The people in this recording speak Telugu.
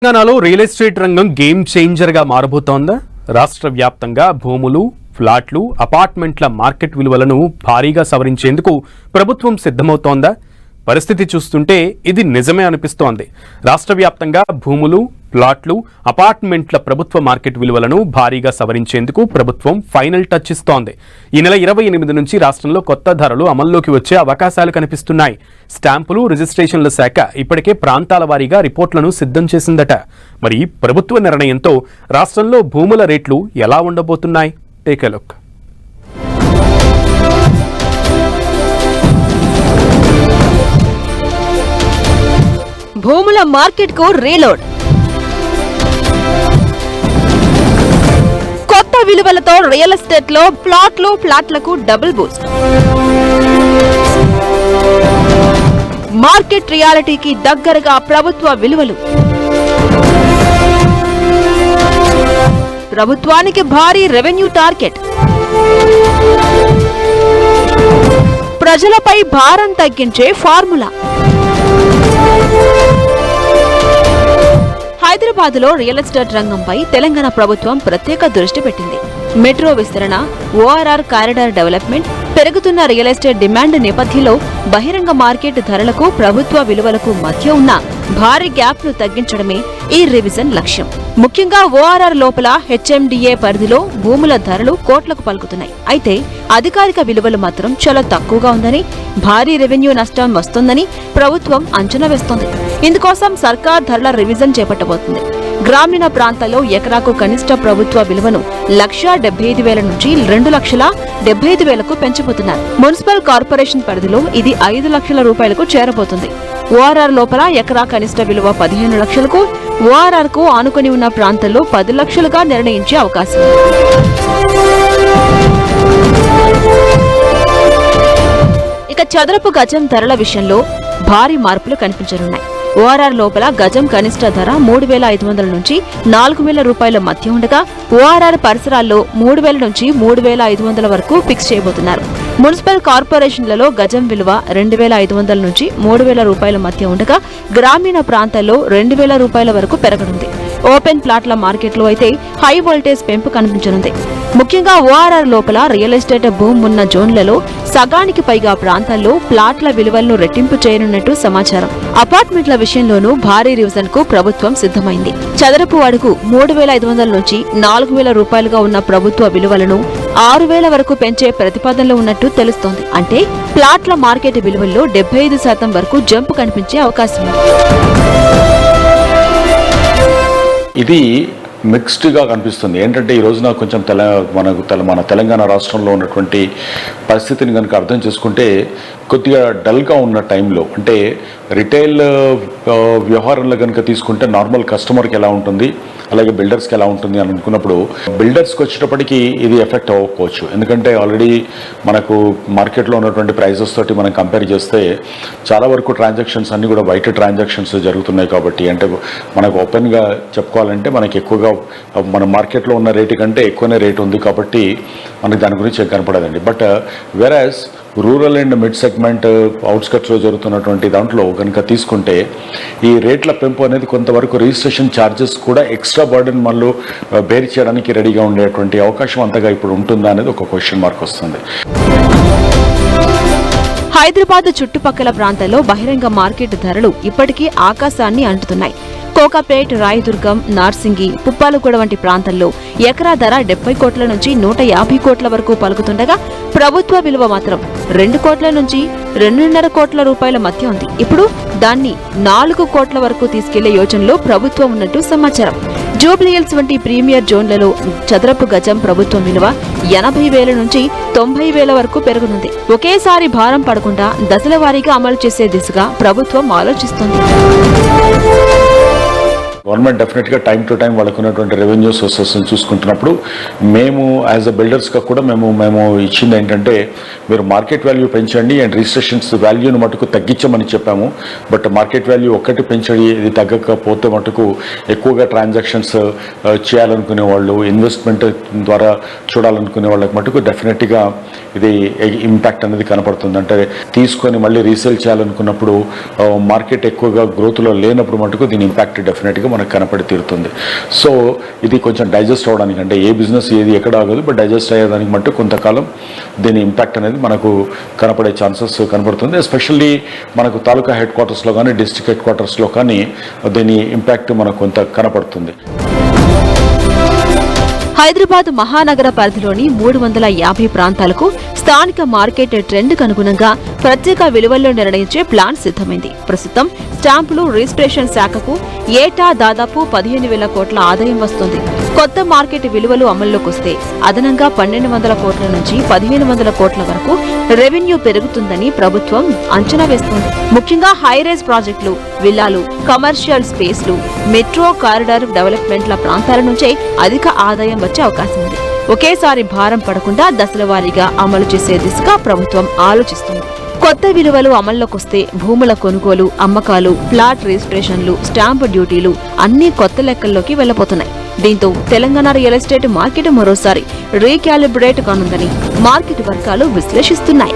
తెలంగాణలో రియల్ ఎస్టేట్ రంగం గేమ్ చేంజర్ గా మారబోతోందా? రాష్ట్ర వ్యాప్తంగా భూములు, ఫ్లాట్లు, అపార్ట్మెంట్ల మార్కెట్ విలువలను భారీగా సవరించేందుకు ప్రభుత్వం సిద్ధమవుతోందా? పరిస్థితి చూస్తుంటే ఇది నిజమే అనిపిస్తోంది. రాష్ట్ర వ్యాప్తంగా భూములు, ప్లాట్లు, అపార్ట్మెంట్ల ప్రభుత్వ మార్కెట్ విలువలను భారీగా సవరించేందుకు ప్రభుత్వం ఫైనల్ టచ్ ఇస్తోంది. ఈ నెల 28 నుంచి రాష్ట్రంలో కొత్త ధరలు అమల్లోకి వచ్చే అవకాశాలు కనిపిస్తున్నాయి. స్టాంపులు, రిజిస్ట్రేషన్ల శాఖ ఇప్పటికే ప్రాంతాల వారీగా రిపోర్టులను సిద్ధం చేసిందట. మరి ప్రభుత్వ నిర్ణయంతో రాష్ట్రంలో భూముల రేట్లు ఎలా ఉండబోతున్నాయి? Take a look. భూముల మార్కెట్ కు రీలోడ్. కొత్త విలువలతో రియల్ ఎస్టేట్ లో ప్లాట్లు, ఫ్లాట్లకు డబుల్ బూస్ట్. మార్కెట్ రియాలిటీకి దగ్గరగా ప్రభుత్వ విలువలు. ప్రభుత్వానికి భారీ రెవెన్యూ టార్గెట్. ప్రజలపై భారం తగ్గించే ఫార్ములా. హైదరాబాద్లో రియల్ ఎస్టేట్ రంగంపై తెలంగాణ ప్రభుత్వం ప్రత్యేక దృష్టి పెట్టింది. మెట్రో విస్తరణ, ఓఆర్ఆర్ కారిడార్ డెవలప్మెంట్, పెరుగుతున్న రియల్ ఎస్టేట్ డిమాండ్ నేపథ్యంలో బహిరంగ మార్కెట్ ధరలకు ప్రభుత్వ విలువలకు మధ్య ఉన్న భారీ గ్యాప్ ను తగ్గించడమే ఈ రివిజన్ లక్ష్యం. ముఖ్యంగా ఓఆర్ఆర్ లోపల హెచ్ఎండిఏ పరిధిలో భూముల ధరలు కోట్లకు పలుకుతున్నాయి. అయితే అధికారిక విలువలు మాత్రం చాలా తక్కువగా ఉందని, భారీ రెవెన్యూ నష్టం వస్తుందని ప్రభుత్వం అంచనా వేస్తోంది. ఇందుకోసం సర్కార్ ధరల రివిజన్ చేపట్టబోతుంది. గ్రామీణ ప్రాంతాల్లో ఎకరాకు కనిష్ట ప్రభుత్వ విలువను 1,75,000 నుంచి 2,75,000కు పెంచబోతున్నారు. మున్సిపల్ కార్పొరేషన్ పరిధిలో ఇది 5 లక్షల రూపాయలకు చేరబోతుంది. ఓఆర్ఆర్ లోపల ఎకరా కనిష్ట విలువ 15 లక్షలకు, ఓఆర్ఆర్ కు ఆనుకుని ఉన్న ప్రాంతాల్లో 10 లక్షలుగా నిర్ణయించే అవకాశం. ఇక చదరపు గజం ధరల విషయంలో భారీ మార్పులు కనిపించనున్నాయి. ఓఆర్ఆర్ లోపల గజం కనిష్ట ధర 3,500 నుంచి 4,000 రూపాయల మధ్య ఉండగా, ఓఆర్ఆర్ పరిసరాల్లో 3,000 నుంచి 3,500 వరకు ఫిక్స్ చేయబోతున్నారు. మున్సిపల్ కార్పొరేషన్లలో గజం విలువ 2,500 నుంచి 3,000 రూపాయల మధ్య ఉండగా, గ్రామీణ ప్రాంతాల్లో 2,000 రూపాయల వరకు పెరగనుంది. ఓపెన్ ప్లాట్ల మార్కెట్లో అయితే హై వోల్టేజ్ పెంపు కనిపించనుంది. ముఖ్యంగా ఓఆర్ఆర్ లోపల రియల్ ఎస్టేట్ భూమి ఉన్న జోన్లలో సగానికి పైగా ప్రాంతాల్లో ప్లాట్ల విలువలను రెట్టింపు చేయనున్నట్టు సమాచారం. అపార్ట్మెంట్ల విషయంలోనూ భారీ రివిజన్ కు ప్రభుత్వం సిద్ధమైంది. చదరపు అడుగు 3,500 నుంచి 4,000 రూపాయలుగా ఉన్న ప్రభుత్వ విలువలను 6,000 వరకు పెంచే ప్రతిపాదనలో ఉన్నట్టు తెలుస్తోంది. అంటే ప్లాట్ల మార్కెట్ విలువల్లో 75% వరకు జంపు కనిపించే అవకాశం ఉంది. ఇది మిక్స్డ్గా కనిపిస్తుంది. ఏంటంటే ఈ రోజున కొంచెం మన తెలంగాణ రాష్ట్రంలో ఉన్నటువంటి పరిస్థితిని కనుక అర్థం చేసుకుంటే కొద్దిగా డల్గా ఉన్న టైంలో, అంటే రిటైల్ వ్యవహారంలో కనుక తీసుకుంటే నార్మల్ కస్టమర్కి ఎలా ఉంటుంది, అలాగే బిల్డర్స్కి ఎలా ఉంటుంది అని అనుకున్నప్పుడు, బిల్డర్స్కి వచ్చేటప్పటికి ఇది ఎఫెక్ట్ అవ్వకపోవచ్చు. ఎందుకంటే ఆల్రెడీ మనకు మార్కెట్లో ఉన్నటువంటి ప్రైజెస్ తోటి మనం కంపేర్ చేస్తే చాలా వరకు ట్రాన్సాక్షన్స్ అన్నీ కూడా బయట ట్రాన్సాక్షన్స్ జరుగుతున్నాయి. కాబట్టి అంటే మనకు ఓపెన్గా చెప్పుకోవాలంటే మనకి ఎక్కువగా మన మార్కెట్లో ఉన్న రేటు కంటే ఎక్కువనే రేటు ఉంది. కాబట్టి మనకి దాని గురించి కనపడదండి. బట్ వెరాజ్ రూరల్ అండ్ మిడ్ సెగ్మెంట్ అవుట్స్కట్స్లో జరుగుతున్నటువంటి దాంట్లో కనుక తీసుకుంటే ఈ రేట్ల పెంపు అనేది కొంతవరకు రిజిస్ట్రేషన్ ఛార్జెస్ కూడా ఎక్స్ట్రా బర్డెన్ మళ్ళీ బేర్ చేయడానికి రెడీగా ఉండేటువంటి అవకాశం అంతగా ఇప్పుడు ఉంటుందా అనేది ఒక క్వశ్చన్ మార్క్ వస్తుంది. హైదరాబాద్ చుట్టుపక్కల ప్రాంతాల్లో బహిరంగ మార్కెట్ ధరలు ఇప్పటికీ ఆకాశాన్ని అంటుతున్నాయి. కోకాపేట్, రాయదుర్గం, నార్సింగి, పుప్పాలగూడ వంటి ప్రాంతాల్లో ఎకరా ధర 70 కోట్ల నుంచి 150 కోట్ల వరకు పలుకుతుండగా, ప్రభుత్వ విలువ మాత్రం 2 కోట్ల నుంచి 2.5 కోట్ల రూపాయల మధ్య ఉంది. ఇప్పుడు దాన్ని 4 కోట్ల వరకు తీసుకెళ్లే యోచనలో ప్రభుత్వం ఉన్నట్టు సమాచారం. జూబ్లీహిల్స్ వంటి ప్రీమియర్ జోన్లలో చదరపు గజం ప్రభుత్వం విలువ 80,000 నుంచి 90,000 వరకు పెరగనుంది. ఒకేసారి భారం పడకుండా దశల వారీగా అమలు చేసే దిశగా ప్రభుత్వం ఆలోచిస్తోంది. గవర్నమెంట్ డెఫినెట్గా టైం టు టైం వాళ్ళకు ఉన్నటువంటి రెవెన్యూ సోర్సెస్ని చూసుకుంటున్నప్పుడు మేము యాజ్ అ బిల్డర్స్గా కూడా మేము ఇచ్చింది ఏంటంటే, మీరు మార్కెట్ వాల్యూ పెంచండి అండ్ రిజిస్ట్రేషన్స్ వాల్యూని మటుకు తగ్గించమని చెప్పాము. బట్ మార్కెట్ వాల్యూ ఒక్కటి పెంచండి, ఇది తగ్గకపోతే మటుకు ఎక్కువగా ట్రాన్సాక్షన్స్ చేయాలనుకునే వాళ్ళు, ఇన్వెస్ట్మెంట్ ద్వారా చూడాలనుకునే వాళ్ళకి మటుకు డెఫినెట్గా ఇది ఇంపాక్ట్ అనేది కనపడుతుంది. అంటే తీసుకొని మళ్ళీ రీసేల్ చేయాలనుకున్నప్పుడు మార్కెట్ ఎక్కువగా గ్రోత్లో లేనప్పుడు మటుకు దీని ఇంపాక్ట్ డెఫినెట్గా మనకు కనపడి తీరుతుంది. సో ఇది కొంచెం డైజెస్ట్ అవ్వడానికి, అంటే ఏ బిజినెస్ ఏది ఎక్కడ ఆగదు, బట్ డైజెస్ట్ అయ్యేదానికి మట్టు కొంతకాలం దీని ఇంపాక్ట్ అనేది మనకు కనపడే ఛాన్సెస్ కనపడుతుంది. ఎస్పెషల్లీ మనకు తాలూకా హెడ్ క్వార్టర్స్లో కానీ డిస్ట్రిక్ట్ హెడ్ క్వార్టర్స్లో కానీ దీని ఇంపాక్ట్ మనకు కొంత కనపడుతుంది. హైదరాబాద్ మహానగర పరిధిలోని 350 ప్రాంతాలకు స్థానిక మార్కెట్ ట్రెండ్కు అనుగుణంగా ప్రత్యేక విలువల్లో నిర్ణయించే ప్లాన్ సిద్ధమైంది. ప్రస్తుతం స్టాంపులు రిజిస్ట్రేషన్ శాఖకు ఏటా దాదాపు 15,000 కోట్ల ఆదాయం వస్తుంది. కొత్త మార్కెట్ విలువలు అమల్లోకి వస్తే అదనంగా 1,200 కోట్ల నుంచి 1,500 కోట్ల వరకు రెవెన్యూ పెరుగుతుందని ప్రభుత్వం అంచనా వేస్తోంది. ముఖ్యంగా హైరైజ్ ప్రాజెక్టులు, విల్లాలు, కమర్షియల్ స్పేస్లు, మెట్రో కారిడార్ డెవలప్మెంట్ల ప్రాంతాల నుంచే అధిక ఆదాయం వచ్చే అవకాశం ఉంది. ఒకేసారి భారం పడకుండా దశల వారీగా అమలు చేసే దిశగా ప్రభుత్వం ఆలోచిస్తుంది. కొత్త విలువలు అమల్లోకొస్తే భూముల కొనుగోలు, అమ్మకాలు, ప్లాట్ రిజిస్ట్రేషన్లు, స్టాంపు డ్యూటీలు అన్నీ కొత్త లెక్కల్లోకి వెళ్లబోతున్నాయి. దీంతో తెలంగాణ రియల్ ఎస్టేట్ మార్కెట్ మరోసారి రీకాలిబ్రేట్ కానుందని మార్కెట్ వర్గాలు విశ్లేషిస్తున్నాయి.